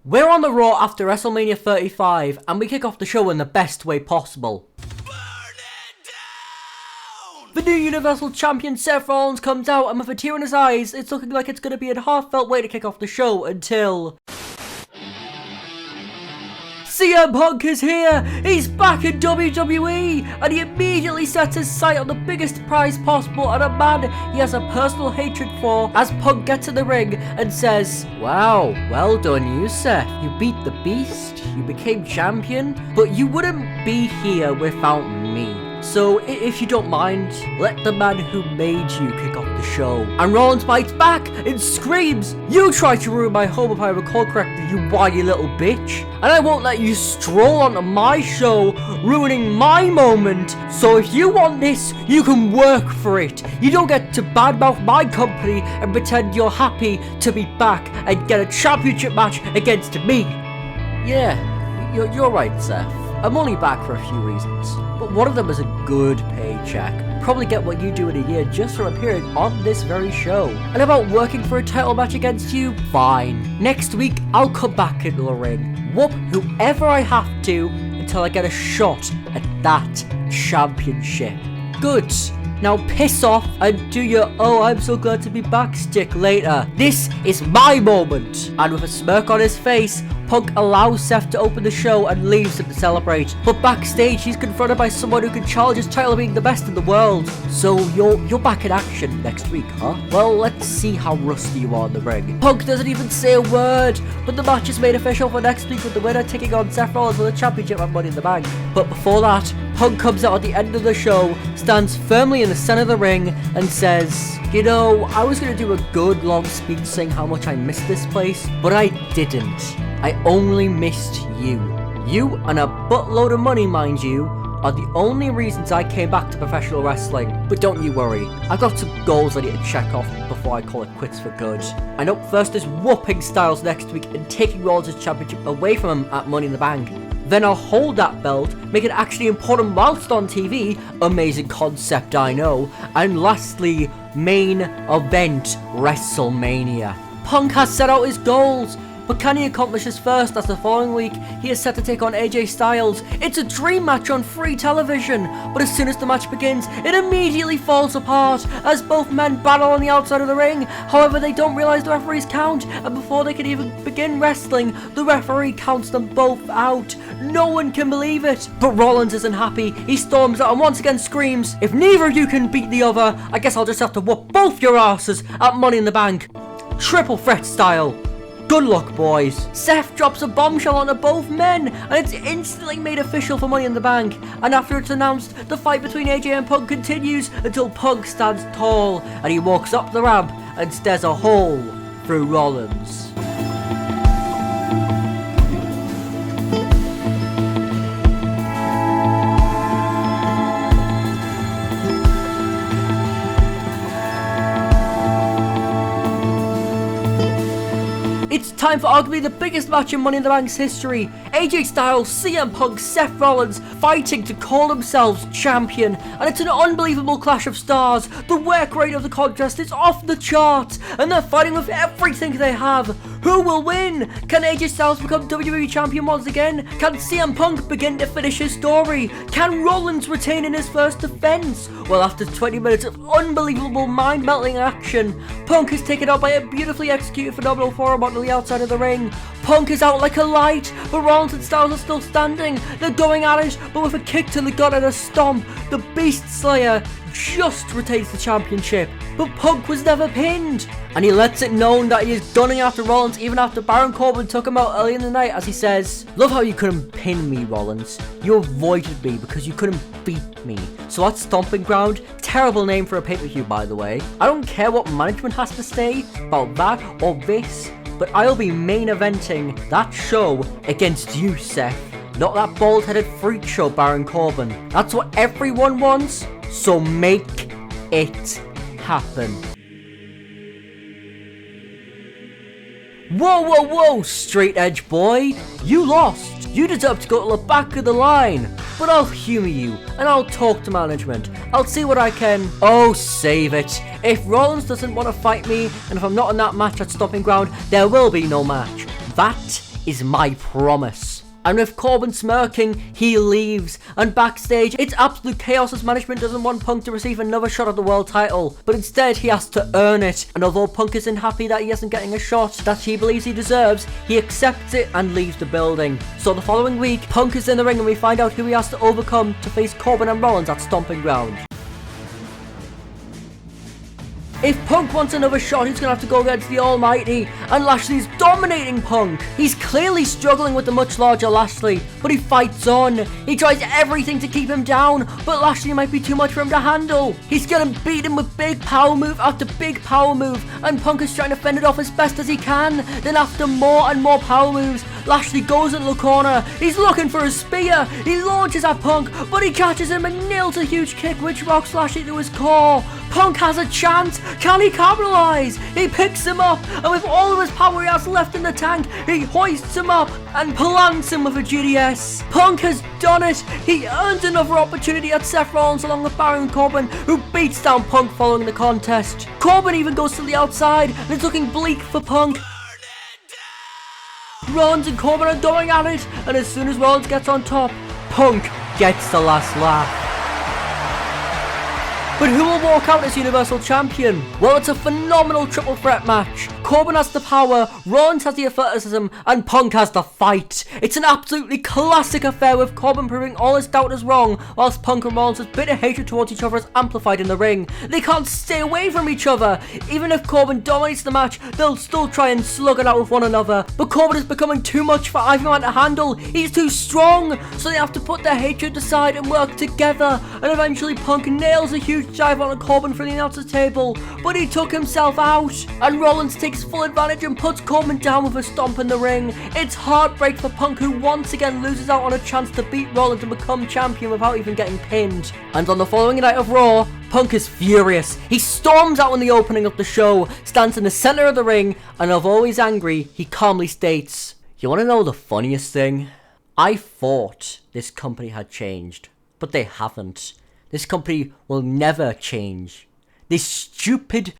We're on the Raw after WrestleMania 35, and we kick off the show in the best way possible. The new Universal Champion Seth Rollins comes out, and with a tear in his eyes, it's looking like it's going to be a heartfelt way to kick off the show until... CM Punk is here! He's back in WWE! And he immediately sets his sight on the biggest prize possible on a man he has a personal hatred for as Punk gets in the ring and says, "Wow, well done you, Seth. You beat the Beast, you became champion, but you wouldn't be here without me. So, if you don't mind, let the man who made you kick off the show." And Rollins bites back and screams, "You tried to ruin my home if I recall correctly, you whiny little bitch. And I won't let you stroll onto my show, ruining my moment. So if you want this, you can work for it. You don't get to badmouth my company and pretend you're happy to be back and get a championship match against me." Yeah, you're right, Seth. I'm only back for a few reasons, but one of them is a good paycheck. Probably get what you do in a year just for appearing on this very show. And about working for a title match against you, fine. Next week, I'll come back into the ring, whoop whoever I have to, until I get a shot at that championship. Good. Now piss off and do your "oh, I'm so glad to be back" stick later. This is my moment. And with a smirk on his face, Punk allows Seth to open the show and leaves him to celebrate. But backstage, he's confronted by someone who can challenge his title of being the best in the world. "So you're back in action next week, huh? Well, let's see how rusty you are in the ring." Punk doesn't even say a word, but the match is made official for next week with the winner taking on Seth Rollins for the championship and Money in the Bank. But before that, Punk comes out at the end of the show, stands firmly in the center of the ring, and says, "You know, I was going to do a good long speech saying how much I missed this place, but I didn't. I only missed you. You, and a buttload of money, mind you, are the only reasons I came back to professional wrestling. But don't you worry, I've got some goals I need to check off before I call it quits for good. And up first is whooping Styles next week and taking Rollins' championship away from him at Money in the Bank. Then I'll hold that belt, make it actually important whilst on TV, amazing concept I know, and lastly, main event WrestleMania." Punk has set out his goals, but can he accomplish this first, as the following week he is set to take on AJ Styles? It's a dream match on free television, but as soon as the match begins, it immediately falls apart as both men battle on the outside of the ring. However, they don't realize the referee's count, and before they can even begin wrestling, the referee counts them both out. No one can believe it. But Rollins isn't happy. He storms out and once again screams, "If neither of you can beat the other, I guess I'll just have to whoop both your asses at Money in the Bank. Triple threat style. Good luck, boys." Seth drops a bombshell onto both men, and it's instantly made official for Money in the Bank. And after it's announced, the fight between AJ and Punk continues until Punk stands tall, and he walks up the ramp and stares a hole through Rollins. It's time for arguably the biggest match in Money in the Bank's history. AJ Styles, CM Punk, Seth Rollins fighting to call themselves champion. And it's an unbelievable clash of stars. The work rate of the contest is off the charts, and they're fighting with everything they have. Who will win? Can AJ Styles become WWE champion once again? Can CM Punk begin to finish his story? Can Rollins retain in his first defense? Well, after 20 minutes of unbelievable mind-melting action, Punk is taken out by a beautifully executed phenomenal forearm onto the outside of the ring. Punk is out like a light, but Rollins and Styles are still standing. They're going at it, but with a kick to the gut and a stomp, the Beast Slayer just retains the championship. But Punk was never pinned, and he lets it known that he is gunning after Rollins even after Baron Corbin took him out early in the night, as he says, "Love how you couldn't pin me, Rollins. You avoided me because you couldn't beat me." So that's Stomping Ground. Terrible name for a pay-per-view, by the way. I don't care what management has to say about that or this, but I'll be main eventing that show against you, Seth. Not that bald-headed freak show, Baron Corbin. That's what everyone wants, so make it happen. Whoa, whoa, whoa, straight edge boy. You lost. You deserve to go to the back of the line. But I'll humour you, and I'll talk to management. I'll see what I can. Oh, save it. If Rollins doesn't want to fight me, and if I'm not in that match at Stomping Ground, there will be no match. That is my promise. And with Corbin smirking, he leaves. And backstage, it's absolute chaos as management doesn't want Punk to receive another shot at the world title. But instead, he has to earn it. And although Punk isn't happy that he isn't getting a shot that he believes he deserves, he accepts it and leaves the building. So the following week, Punk is in the ring and we find out who he has to overcome to face Corbin and Rollins at Stomping Ground. If Punk wants another shot, he's going to have to go against the Almighty, and Lashley's dominating Punk. He's clearly struggling with the much larger Lashley, but he fights on. He tries everything to keep him down, but Lashley might be too much for him to handle. He's getting beaten with big power move after big power move, and Punk is trying to fend it off as best as he can. Then after more and more power moves, Lashley goes into the corner. He's looking for a spear. He launches at Punk, but he catches him and nails a huge kick which rocks Lashley to his core. Punk has a chance. Can he capitalize? He picks him up, and with all of his power he has left in the tank, he hoists him up and plants him with a GDS. Punk has done it. He earns another opportunity at Seth Rollins along with Baron Corbin, who beats down Punk following the contest. Corbin even goes to the outside, and it's looking bleak for Punk. Rollins and Corbin are going at it, and as soon as Rollins gets on top, Punk gets the last laugh. But who will walk out as Universal Champion? Well, it's a phenomenal triple threat match. Corbin has the power, Rollins has the athleticism, and Punk has the fight. It's an absolutely classic affair with Corbin proving all his doubters wrong, whilst Punk and Rollins' bitter hatred towards each other is amplified in the ring. They can't stay away from each other. Even if Corbin dominates the match, they'll still try and slug it out with one another. But Corbin is becoming too much for either man to handle. He's too strong, so they have to put their hatred aside and work together. And eventually Punk nails a huge dive on Corbin for the announcer's table, but he took himself out, and Rollins takes full advantage and puts Corbin down with a stomp in the ring. It's heartbreak for Punk, who once again loses out on a chance to beat Rollins and become champion without even getting pinned. And on the following night of Raw, Punk is furious. He storms out in the opening of the show, stands in the center of the ring, and although he's angry, he calmly states, "You want to know the funniest thing? I thought this company had changed, but they haven't. This company will never change. This stupid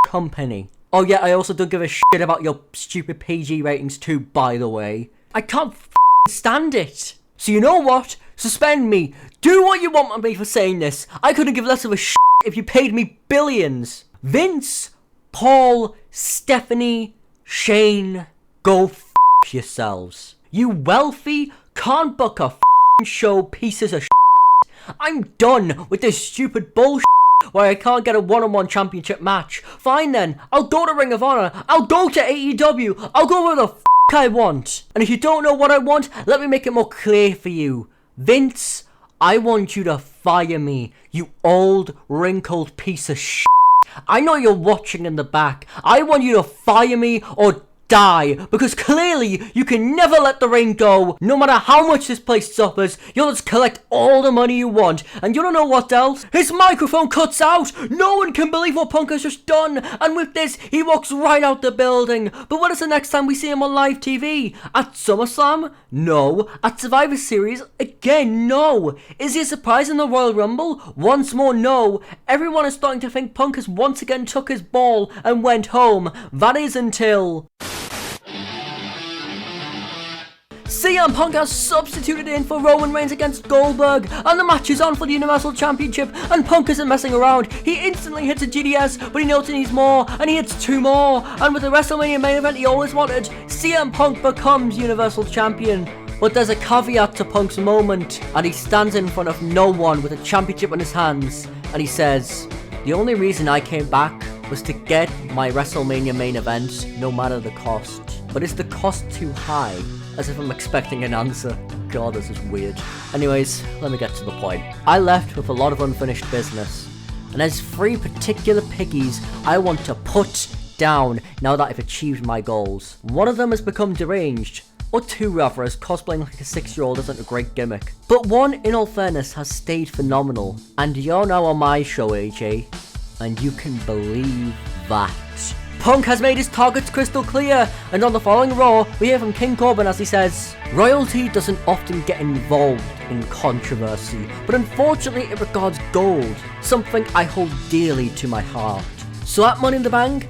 company." Oh yeah, I also don't give a shit about your stupid PG ratings too, by the way. I can't stand it. So you know what? Suspend me. Do what you want with me for saying this. I couldn't give less of a shit if you paid me billions. Vince, Paul, Stephanie, Shane, go yourselves. You wealthy, can't book a show pieces of shit. I'm done with this stupid bullshit where I can't get a one-on-one championship match. Fine then, I'll go to Ring of Honor, I'll go to AEW, I'll go where the I want. And if you don't know what I want, let me make it more clear for you. Vince, I want you to fire me, you old, wrinkled piece of shit. I know you're watching in the back. I want you to fire me or die, because clearly you can never let the ring go. No matter how much this place suffers, you'll just collect all the money you want. And you don't know what else? His microphone cuts out. No one can believe what Punk has just done. And with this, he walks right out the building. But when is the next time we see him on live TV? At SummerSlam? No. At Survivor Series? Again, no. Is he a surprise in the Royal Rumble? Once more, no. Everyone is starting to think Punk has once again took his ball and went home. That is until CM Punk has substituted in for Roman Reigns against Goldberg, and the match is on for the Universal Championship, and Punk isn't messing around. He instantly hits a GDS, but he knows he needs more, and he hits 2 more, and with the WrestleMania main event he always wanted, CM Punk becomes Universal Champion. But there's a caveat to Punk's moment, and he stands in front of no one with a championship in his hands, and he says, "The only reason I came back was to get my WrestleMania main event, no matter the cost. But is the cost too high?" As if I'm expecting an answer. God, this is weird. Anyways, let me get to the point. I left with a lot of unfinished business, and there's 3 particular piggies I want to put down now that I've achieved my goals. One of them has become deranged, or 2 rather, as cosplaying like a 6-year-old isn't a great gimmick. But one, in all fairness, has stayed phenomenal, and you're now on my show, AJ, and you can believe that. Punk has made his targets crystal clear, and on the following Raw, we hear from King Corbin as he says, "Royalty doesn't often get involved in controversy, but unfortunately it regards gold, something I hold dearly to my heart. So at Money in the Bank,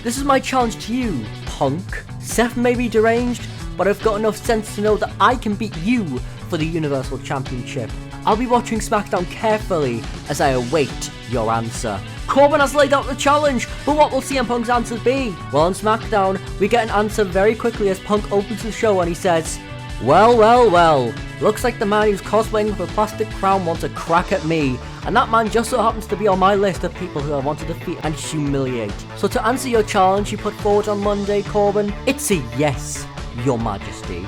this is my challenge to you, Punk. Seth may be deranged, but I've got enough sense to know that I can beat you for the Universal Championship. I'll be watching SmackDown carefully as I await your answer. Corbin has laid out the challenge, but what will CM Punk's answer be? Well, on SmackDown, we get an answer very quickly as Punk opens the show and he says, well, looks like the man who's cosplaying with a plastic crown wants a crack at me, and that man just so happens to be on my list of people who I want to defeat and humiliate. So to answer your challenge you put forward on Monday, Corbin, it's a yes, Your Majesty.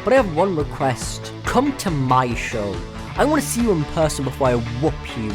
But I have one request. Come to my show. I want to see you in person before I whoop you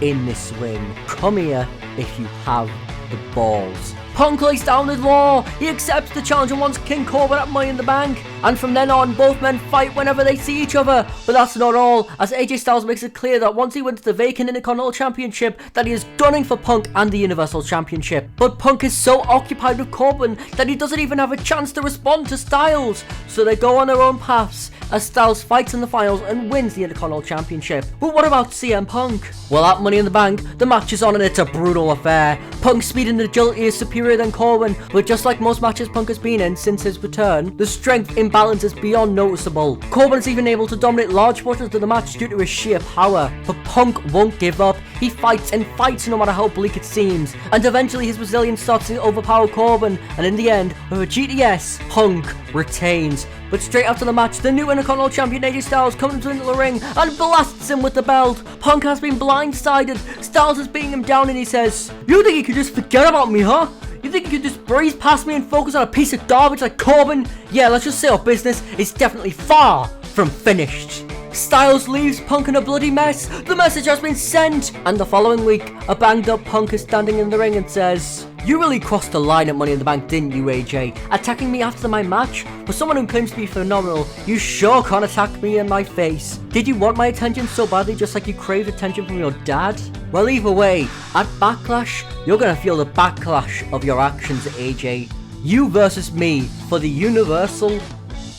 in this ring. Come here if you have the balls. Punk lays down his law. He accepts the challenge and wants King Corbin at Money in the Bank. And from then on, both men fight whenever they see each other. But that's not all, as AJ Styles makes it clear that once he wins the vacant Intercontinental Championship, that he is gunning for Punk and the Universal Championship. But Punk is so occupied with Corbin that he doesn't even have a chance to respond to Styles. So they go on their own paths, as Styles fights in the finals and wins the Intercontinental Championship. But what about CM Punk? Well, at Money in the Bank, the match is on and it's a brutal affair. Punk's speed and agility is superior than Corbin, but just like most matches Punk has been in since his return, the strength imbalance is beyond noticeable. Corbin is even able to dominate large portions of the match due to his sheer power, but Punk won't give up. He fights and fights no matter how bleak it seems, and eventually his resilience starts to overpower Corbin, and in the end, with a GTS, Punk retains. But straight after the match, the new Intercontinental Champion AJ Styles comes into the ring and blasts him with the belt. Punk has been blindsided. Styles is beating him down and he says, "You think you can just forget about me, huh? You think you can just breeze past me and focus on a piece of garbage like Corbin? Yeah, let's just say our business is definitely far from finished." Styles leaves Punk in a bloody mess. The message has been sent. And the following week, a banged up Punk is standing in the ring and says, "You really crossed the line at Money in the Bank, didn't you, AJ? Attacking me after my match? For someone who claims to be phenomenal, you sure can't attack me in my face. Did you want my attention so badly just like you craved attention from your dad?" Well, either way, at Backlash, you're gonna feel the backlash of your actions, AJ. You versus me for the Universal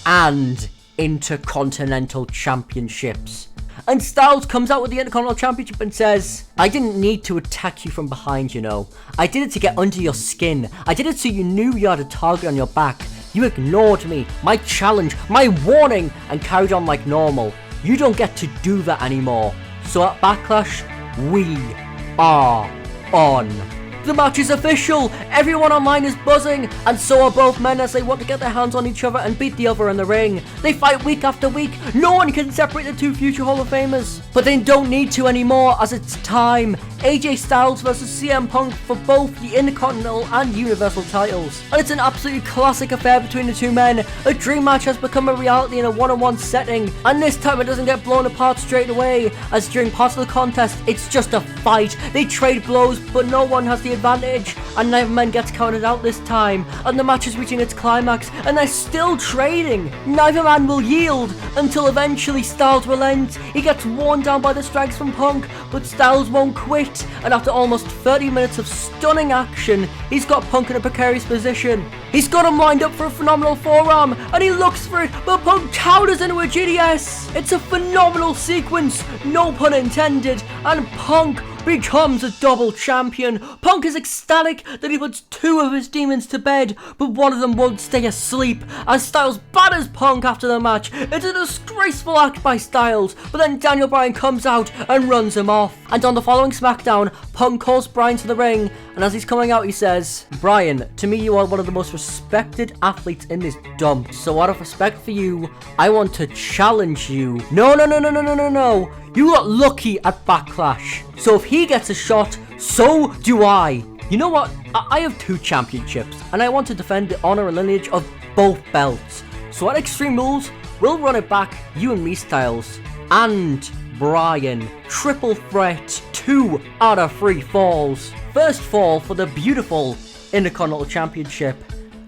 and Intercontinental Championships. And Styles comes out with the Intercontinental Championship and says, "I didn't need to attack you from behind, you know. I did it to get under your skin. I did it so you knew you had a target on your back. You ignored me, my challenge, my warning, and carried on like normal. You don't get to do that anymore. So at Backlash, we are on." The match is official. Everyone online is buzzing, and so are both men as they want to get their hands on each other and beat the other in the ring. They fight week after week. No one can separate the two future Hall of Famers. But they don't need to anymore, as it's time. AJ Styles versus CM Punk for both the Intercontinental and Universal titles. And it's an absolutely classic affair between the two men. A dream match has become a reality in a one-on-one setting, and this time it doesn't get blown apart straight away, as during parts of the contest it's just a fight. They trade blows, but no one has the advantage, and neither man gets counted out this time, and the match is reaching its climax, and they're still trading. Neither man will yield, until eventually Styles relents. He gets worn down by the strikes from Punk, but Styles won't quit, and after almost 30 minutes of stunning action, he's got Punk in a precarious position. He's got him lined up for a phenomenal forearm, and he looks for it, but Punk counters into a GTS. It's a phenomenal sequence, no pun intended, and Punk becomes a double champion. Punk is ecstatic that he puts two of his demons to bed, but one of them won't stay asleep, as Styles batters Punk after the match. It's a disgraceful act by Styles, but then Daniel Bryan comes out and runs him off. And on the following SmackDown, Punk calls Bryan to the ring, and as he's coming out he says, "Bryan, to me you are one of the most respected athletes in this dump, so out of respect for you, I want to challenge you." No. You got lucky at Backlash. So if he gets a shot, so do I. You know what? I have 2 championships, and I want to defend the honor and lineage of both belts. So at Extreme Rules, we'll run it back, you and me, Styles. And Bryan. Triple threat, 2 out of 3 falls. First fall for the beautiful Intercontinental Championship,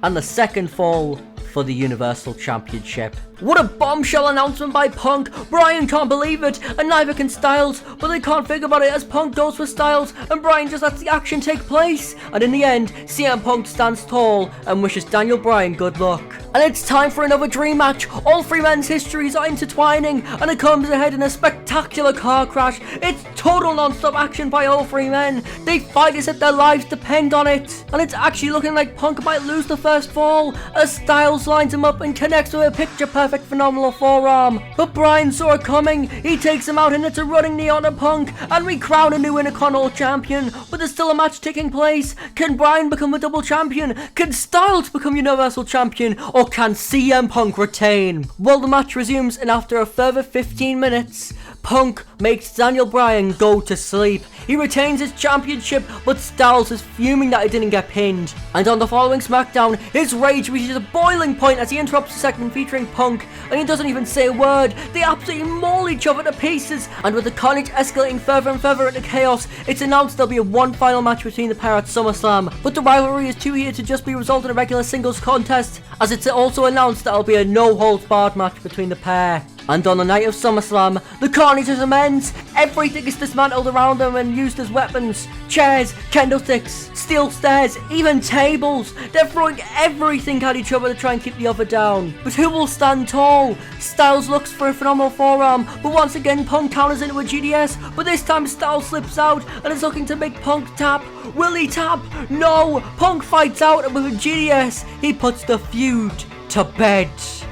and the second fall for the Universal Championship. What a bombshell announcement by Punk. Bryan can't believe it, and neither can Styles, but they can't think about it as Punk goes for Styles, and Bryan just lets the action take place. And in the end, CM Punk stands tall and wishes Daniel Bryan good luck. And it's time for another dream match. All three men's histories are intertwining, and it comes ahead in a spectacular car crash. It's total non-stop action by all three men. They fight as if their lives depend on it. And it's actually looking like Punk might lose the first fall, as Styles lines him up and connects with a picture-perfect phenomenal forearm. But Bryan saw it coming. He takes him out, and it's a running knee onto Punk, and we crown a new Intercontinental Champion. But there's still a match taking place. Can Bryan become a double champion? Can Styles become Universal Champion? Or can CM Punk retain? Well, the match resumes, and after a further 15 minutes, Punk makes Daniel Bryan go to sleep. He retains his championship, but Styles is fuming that he didn't get pinned. And on the following SmackDown, his rage reaches a boiling point as he interrupts the segment featuring Punk, and he doesn't even say a word. They absolutely maul each other to pieces, and with the carnage escalating further and further into chaos, it's announced there'll be one final match between the pair at SummerSlam. But the rivalry is too here to just be resolved in a regular singles contest, as it's also announced that it'll be a no-holds-barred match between the pair. And on the night of SummerSlam, the carnage is immense. Everything is dismantled around them and used as weapons. Chairs, candlesticks, steel stairs, even tables. They're throwing everything at each other to try and keep the other down. But who will stand tall? Styles looks for a phenomenal forearm, but once again Punk counters into a GDS. But this time Styles slips out and is looking to make Punk tap. Will he tap? No! Punk fights out, and with a GDS, he puts the feud to bed.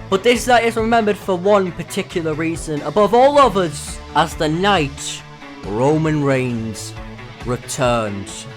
But this night is remembered for one particular reason, above all others, as the night Roman Reigns returns.